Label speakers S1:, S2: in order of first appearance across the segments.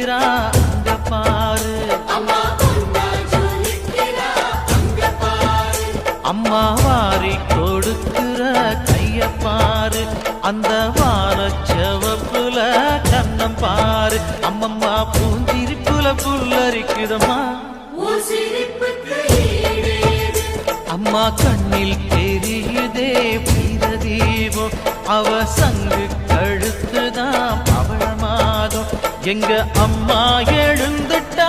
S1: ஜொலிக்கிறா அங்க பாரு, அம்மா வாரி கொடுக்கிற கைய பாரு, அந்த வாரச்சவப்புல கண்ணம் பாரு, அம்மம்மா பூஞ்சிரிப்புல புல்லரிக்குதம்மா, அம்மா கண்ணில் தெரியுதே வீரதீபம், அவ சங்கு கழுத்துதான் பவளமாதம், எங்க அம்மா எழுந்துட்டா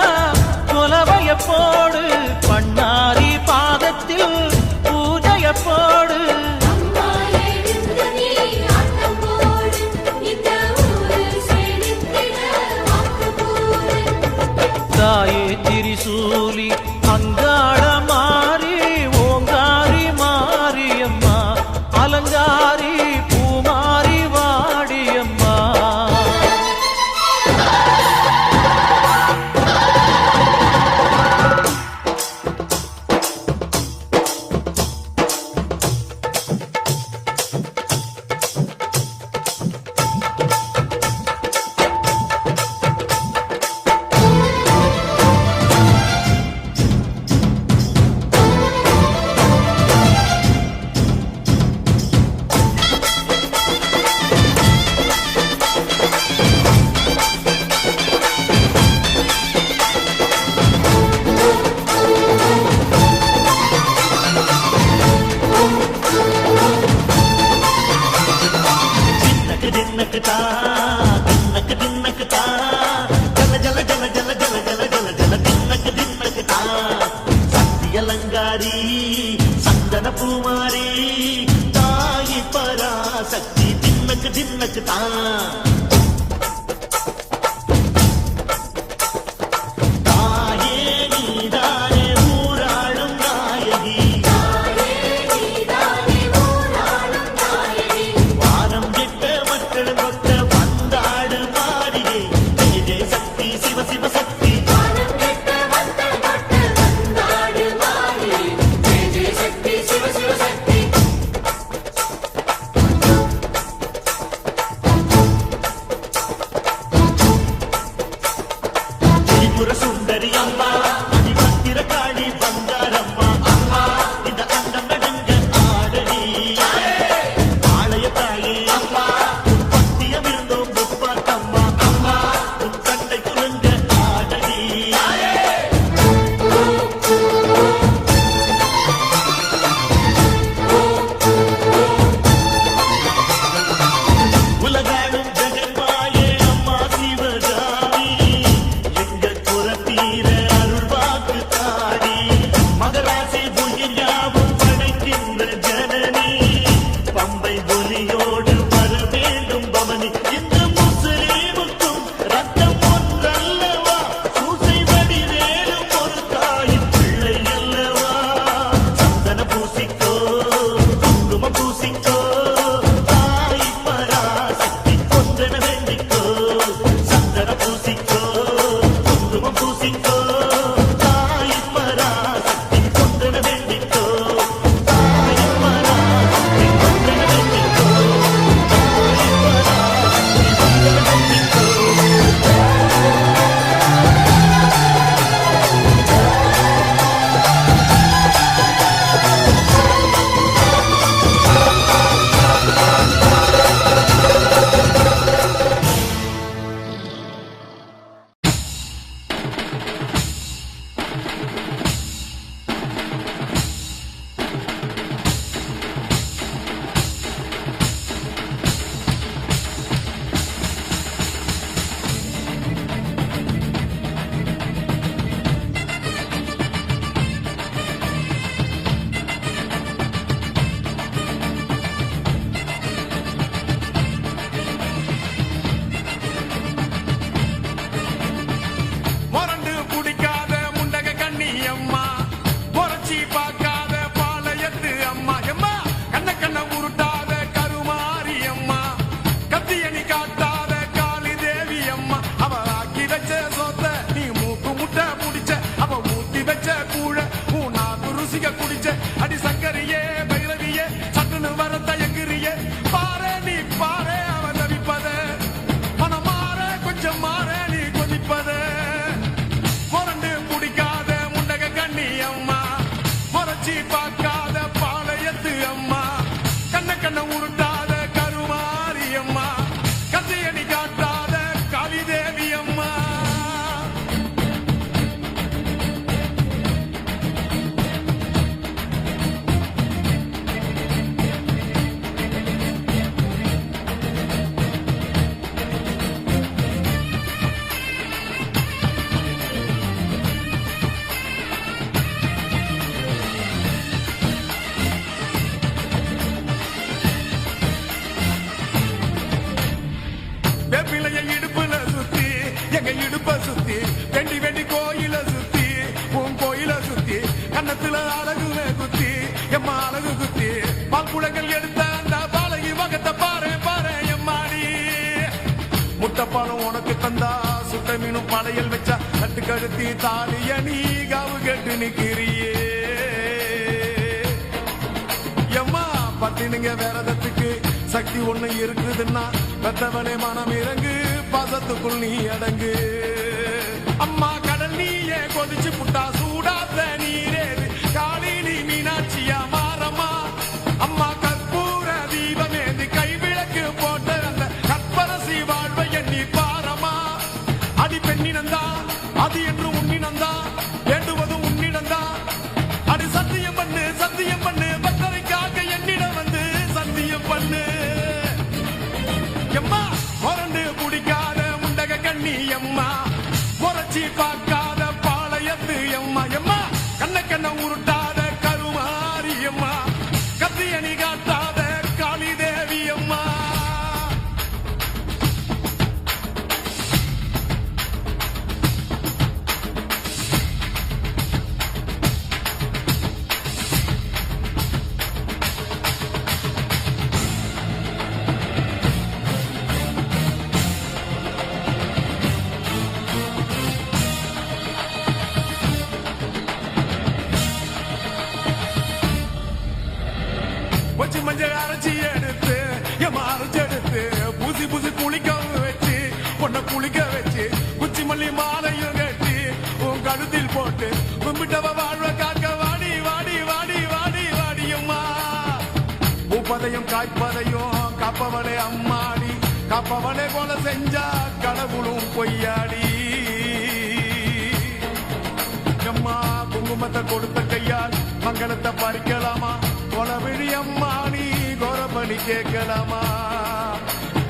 S1: கொலவைய போடு, பண்ணாரி பாதத்தில் பூஜைய போடு, தாயே திரிசூலி அங்காள மாறி ஓங்காரி மாரியம்மா, அலங்காரி பூமாரி வாடியம்மா.
S2: அலங்காரி சந்தன பூமாரி தாயி பராசக்தி தின்னக்கு தின்னக்கு தான் சுந்தரி அம்மா அதிபத்திர காளி பங்காரம்மா அம்மா இந்த அண்டம் நடங்க ஆடடி ஆலய தாயே அம்மா பத்தியம் இருந்தோம் முப்பாத்தம்மா அம்மா உன் கண்டை குலுங்க ஆடடி உலகாடும் ஜெகன்மாயே அம்மா சிவகாமி எங்க குரத்தி
S3: எங்க இடுப்ப சுத்தி வெண்டி வெண்டி கோயில சுத்தி உன் கோயில சுத்தி கன்னத்துல அழகுமே குத்தி எம்மா அழகு குத்தி பாக்குளங்கள் எடுத்த அந்த பாலகி வகத்தை பாரு பாரு எம்மாடி முட்டைப்பாலும் உனக்கு தந்தா சுட்ட மீனும் படையல் வச்சா கட்டு கழுத்தி தாலிய நீ காவு கட்டு நிக்கிறியே எம்மா பத்தினுங்க வேறதத்துக்கு சக்தி ஒண்ணு இருக்குதுன்னா பெத்தவனே மனம் இறங்கு பாசத்துக்குள் நீ அடங்கு அம்மா கடல் நீயே கொதிச்சு புட்டா சூடாத்த நீரேது காளி நீ மீனாட்சியா மாறம்மா அம்மா கற்பூர தீபமேந்து கைவிளக்கு போட்ட அந்த கற்பரசி வாழ்வை எண்ணி பாரம்மா அடி பெண்ணினந்தா அது என்று உன்னினந்தா வேண்டுவதும் உன்னிடந்தா அடி சத்தியம் பண்ணு பத்தரைக்காக என்னிடம் வந்து சத்தியம் பண்ணு எம்மா முரண்டு குடிக்காத முண்டக கண்ணி எம்மா முறைச்சி பார்க்காத பாளையத்து எம்மா எம்மா கண்ண உருட்டாத கருமாரி எம்மா கத்தியணி காட்டாத காளி தேவி அம்மா வச்சு மஞ்சள் அரைச்சி எடுத்து எம்மா அரைச்சி எடுத்து பூசி பூசி குளிக்க வச்சு பொண்ணை குளிக்க வச்சு குச்சி மல்லி மாலையும் கட்டி உன் கழுத்தில் போட்டு கும்பிட்டவ வாழ்வ காக்க வாடி வாடி வாடி வாடி வாடி அம்மா பூப்பதையும் காய்ப்பதையும் காப்பவளே அம்மாடி காப்பவளே போல செஞ்சா கடவுளும் பொய்யாடி அம்மா குங்குமத்தை கொடுத்த கையால் மங்களத்தை பறிக்கலாமா கொலவிழி அம்மா நீ கோரபலி கேட்கலாமா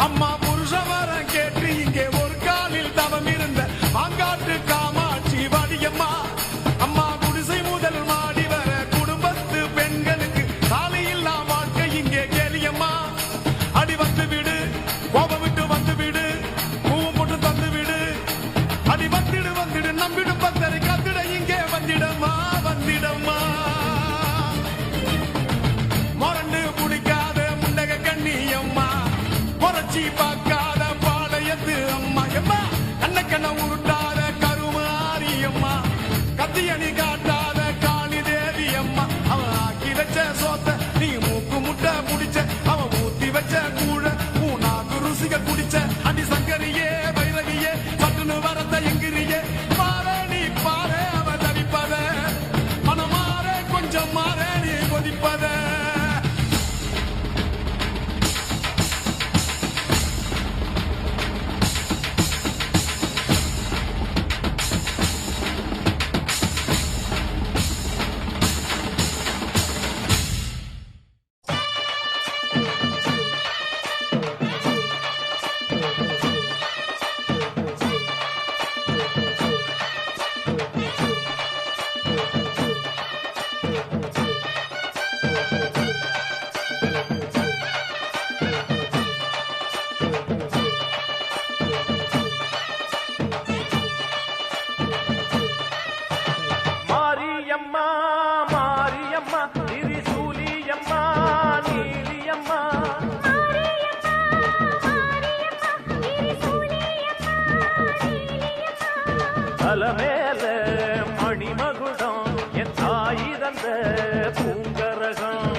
S3: அம்மா புருஷ வரம் கேட்டு இங்கே ஒரு காலில் தவம் இருந்த மாங்காட்டு காமாட்சி வாடியம்மா அம்மா குடிசை முதல் மாடி வர குடும்பத்து பெண்களுக்கு சாலையில்லா வாழ்க்கை இங்கே கேலியம்மா அடி வந்து விடு கோபம் விட்டு வந்து விடு பூவும் போட்டு தந்து விடு அடி வந்துடு நம்பிடும் பத்தரை கத்திட இங்கே வந்திடம்மா வந்திடம்மா மொரண்டு குடிக்காத முண்டக கண்ணி அம்மா முறைச்சி பார்க்காத பாளையத்து அம்மா எம்மா கண்ண உருட்டாத கருமாரி அம்மா கத்தியணி காட்டாத காளி தேவி அம்மா அவன் ஆக்கி வச்ச சோத்த நீ மூக்கு முட்டை முடிச்ச அவன் ஊத்தி வச்ச கூழ பூனாக்கு ருசிக குடிச்ச அடி சங்கரியே வைரகியே சட்டுன்னு வரத்த எங்கிரியே பாரு நீ பாரு அவ தவிப்பத மனம் மாற கொஞ்சம் மாற நீ கொதிப்பத
S1: மேல மணிமகுடம் என் தாய் தந்த பூங்கரகம்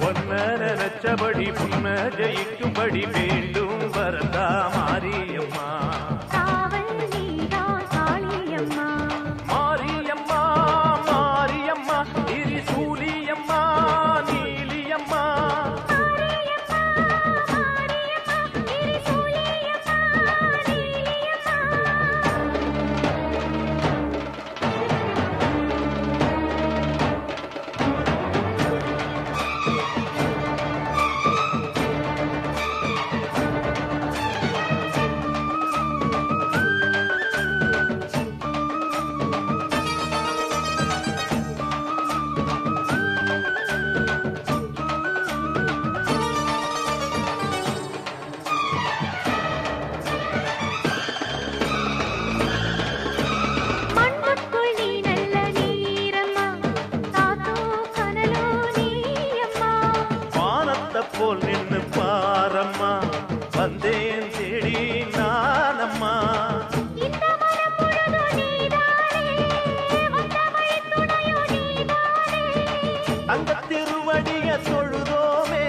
S1: ஒன்ன நினைச்சபடி புன்ன ஜெயிக்கும்படி வேண்டும் வரதா மாரியம்மா மாரியம்மா மாரியம்மா திரிசூலியம்மா நீலியம்மா போல் நின்னு பாரம்மா வந்தேன் தேடி நானம்மா அந்த திருவடிய தொழுதோமே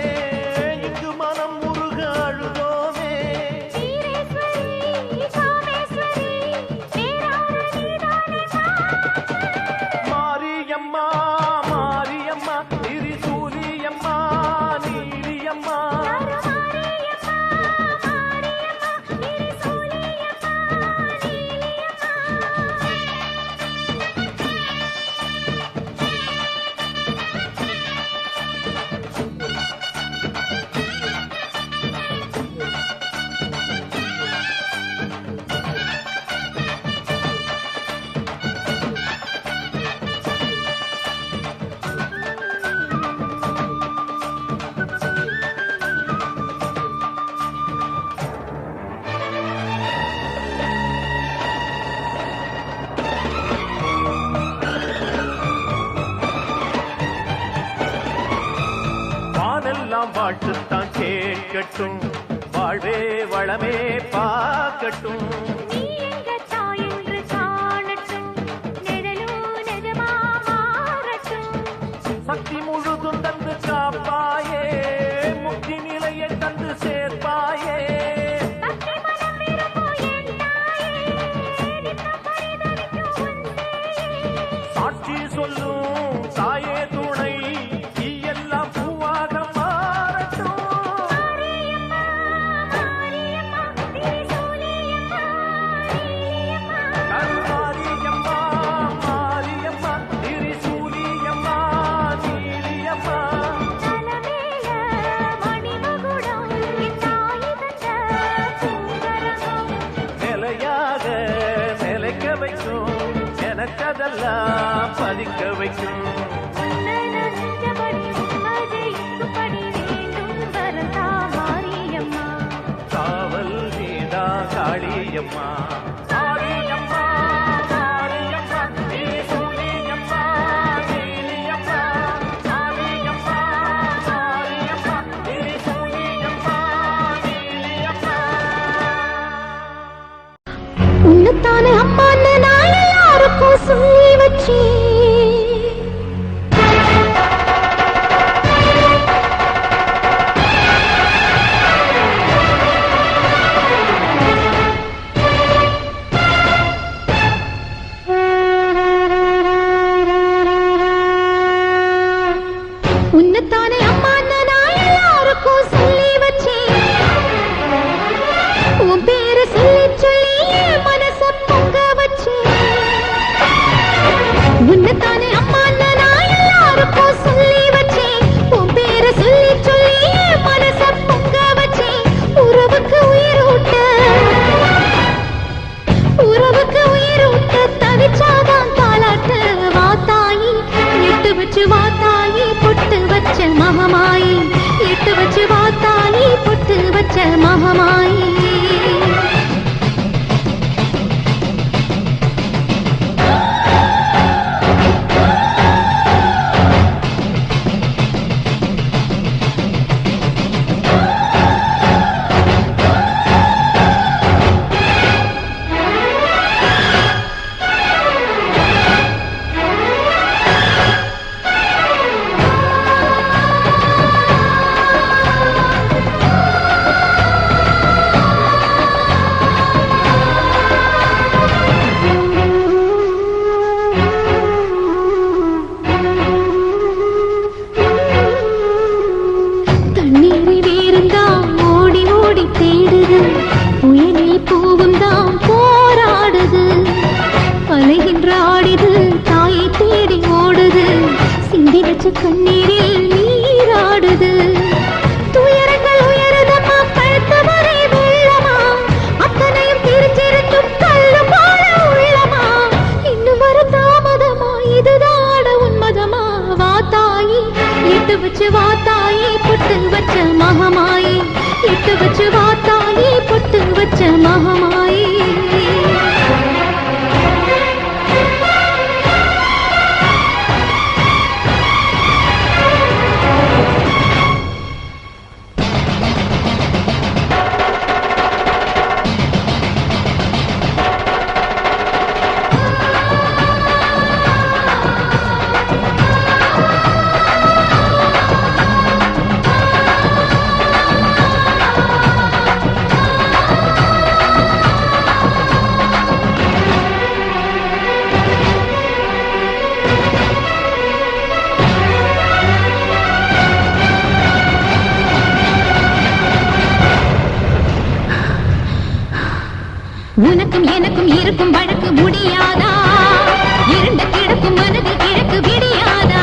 S1: இங்கு மனம் முருக அழுதோமே மாரியம்மா மாரியம்மா திரிசூலியம்மா நீலியம்மா வானெல்லாம் வாழ்த்துத்தான் கேட்கட்டும் வாழ்வே வளமே பார்க்கட்டும் சக்தி முழுதும் தந்து காப்பாயே முக்தி நிலையை தந்து சேர்ப்பாயே சாட்சி சொல்லும் தாயே துணை எல்லாம் பூவாக மாறட்டும் மாரியம்மா மாரியம்மா திரிசூலியம்மா நீலியம்மா நிலையாக நிலைக்க வைக்கும் எனக்கதெல்லாம் பதிக்க வைக்கும் காவல் நீதா காளியம்மா மாரியம்மா மாரியம்மா திரிசூலியம்மா நீலியம்மா மாரியம்மா மாரியம்மா திரிசூலியம்மா நீலியம்மா
S4: உன்னத்தானே அம்மான்னு நான் எல்லாருக்கும் சொல்லி வச்சேன் உன்னத்தானே அம்மான்னு நான் எல்லாருக்கும் சொல்லி வச்சேன் உன் பேரை சொல்லி சொல்லி என் மனச பொங்க வச்சேன் உன்னத்தானே அம்மான்னு நான் எல்லாருக்கும் சொல்லி வச்சேன் உன் பேரை சொல்லி சொல்லி என் மனச பொங்க வச்சேன் உறவுக்கு உயிரூட்ட தவிச்சாதான் தாலாட்டு வாத்தாயி எட்டு வச்சு வாத்தாயி பொட்டு வச்ச மகமாயி எட்டு வச்சு வாத்தாயி பொட்டு வச்ச மகமாயி கண்ணீரில் நீராடுது துயரங்கள் உயருதமா கழுத்து வரை வெள்ளமா அத்தனையும் பிரிச்சிருந்தும் கல்லு போல உள்ளமா இன்னும் வர தாமதமா இதுதாட உன்மதமா வாத்தாயி எட்டு வச்சு வாத்தாயி பொட்டு வச்ச மகமாயி எட்டு வச்சு வாத்தாயி பொட்டு வச்ச மகமாயி உனக்கும் எனக்கும் இருக்கும் வழக்கு முடியாதா இருண்ட கிடக்கும் மனதில் கிழக்கு விடியாதா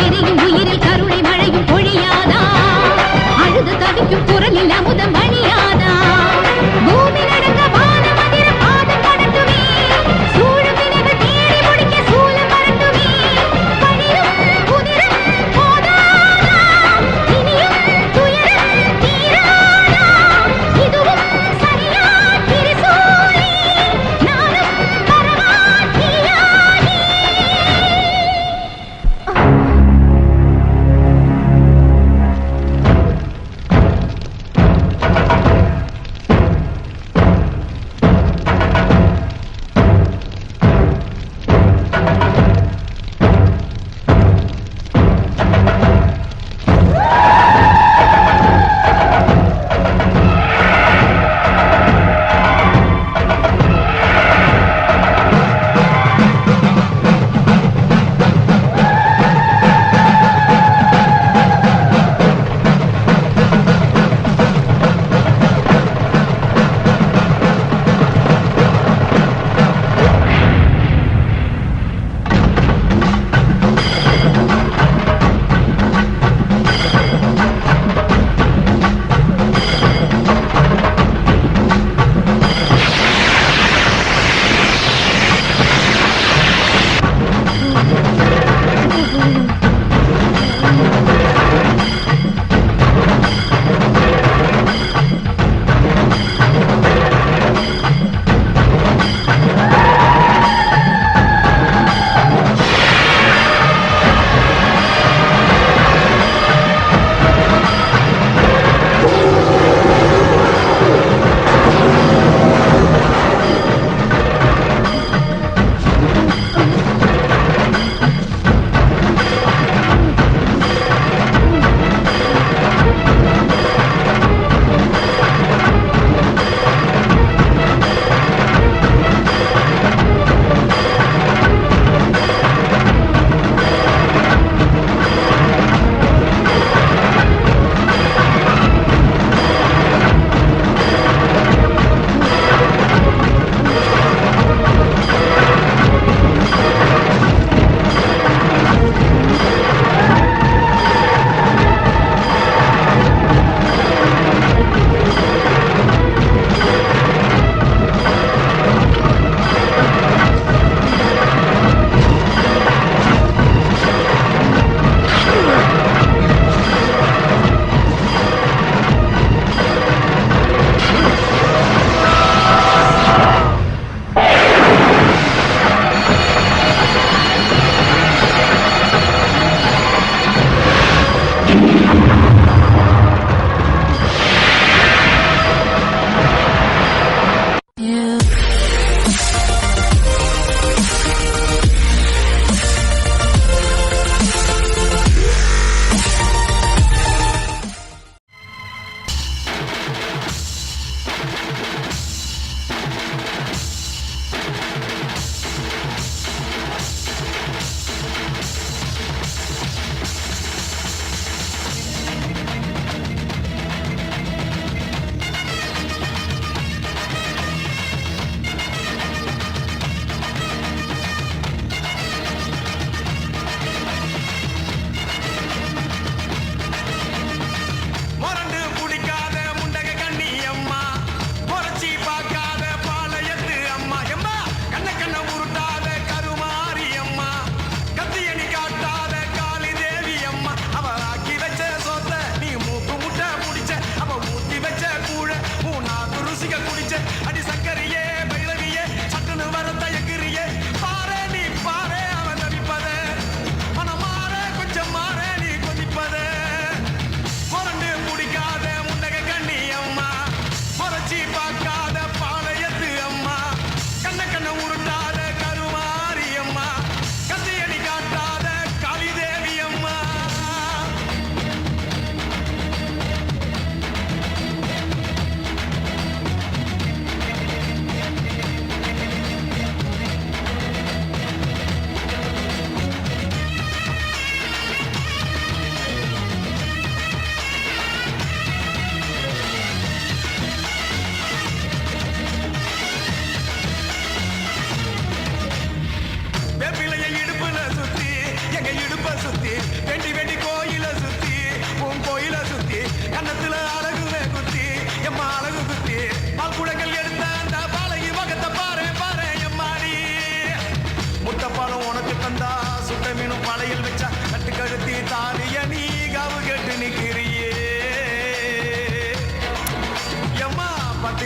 S4: எரியும் உயிரில் கருணை மழையும் பொழியாதா அழுது தவிக்கும் குரலில் அமுதம் வழியாதா பூமி நடங்க வானம் அதிர பாதம் படட்டுமே சூழும் வினைகள் தேடி முடிக்க சூலம் வரட்டுமே பழியும் புதிரும் போதாதா இனியும் துயரம் தீராதா இதுவும் சரியா திரிசூலி நானும்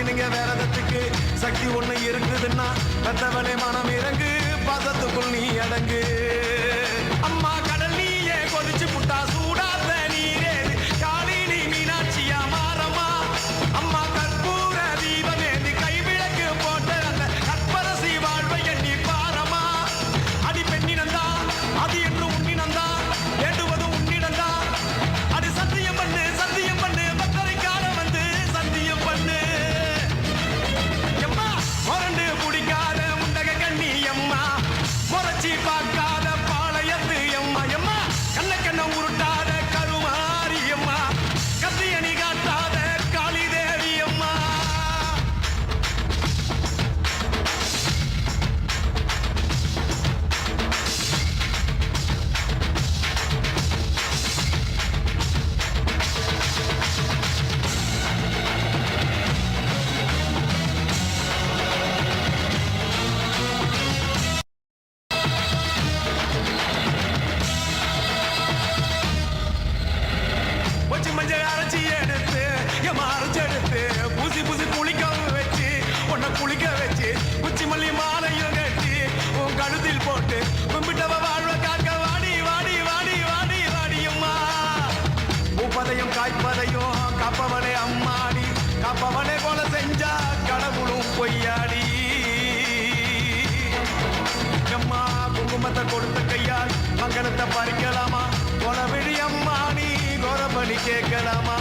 S3: நீங்க வேறதத்துக்கு சக்தி ஒண்ணு இருக்குதுன்னா கத்தவனே மனம் இறங்கு பாசத்துக்குள் நீ அடங்கு அம்மா கடல் நீயே கொதிச்சு புட்டா சூடாத நீரே காளி நீ மீனாட்சியா மாறம்மா அம்மா கற்பூர தீபமேந்தி கைவிளக்கு போட்ட அந்த கற்பரசி வாழ்வை எண்ணி பாரம்மா அடி பெண்ணினந்தா அது என்று உன்னினந்தா வேண்டுவது உன்னிடந்தா அடி சத்தியம் பண்ணு பக்தரை காண வந்து சத்தியம் பண்ணு எம்மா முரண்டு பிடிக்காத முண்டக கண்ணி எம்மா முறைச்சி பார்க்காத பாளையத்து எம்மா எம்மா கண்ண உருட்டாத கருமாரி எம்மா கத்தியணி காட்டாத காளி தேவி அம்மா வச்சு மஞ்சள் அரைச்சி எடுத்து எம்மா அரைச்செடுத்து பூசி குளிக்க வச்சு உன்னை குளிக்க வச்சு குச்சி மல்லி மாலையும் கட்டி உன் கழுத்தில் போட்டு கும்பிட்டவ வாழ்வ காக்க வாடி வாடி வாடி வாடி வாடியம்மா பூப்பதையும் காய்ப்பதையும் காப்பவனே அம்மாடி காப்பவனே போல செஞ்சா கடவுளும் பொய்யாடி எம்மா குங்குமத்தை கொடுத்த கையால் மங்களத்தை பறிக்கலாமா கொலவிழி அம்மா நீ கோரபலி கேட்கலாமா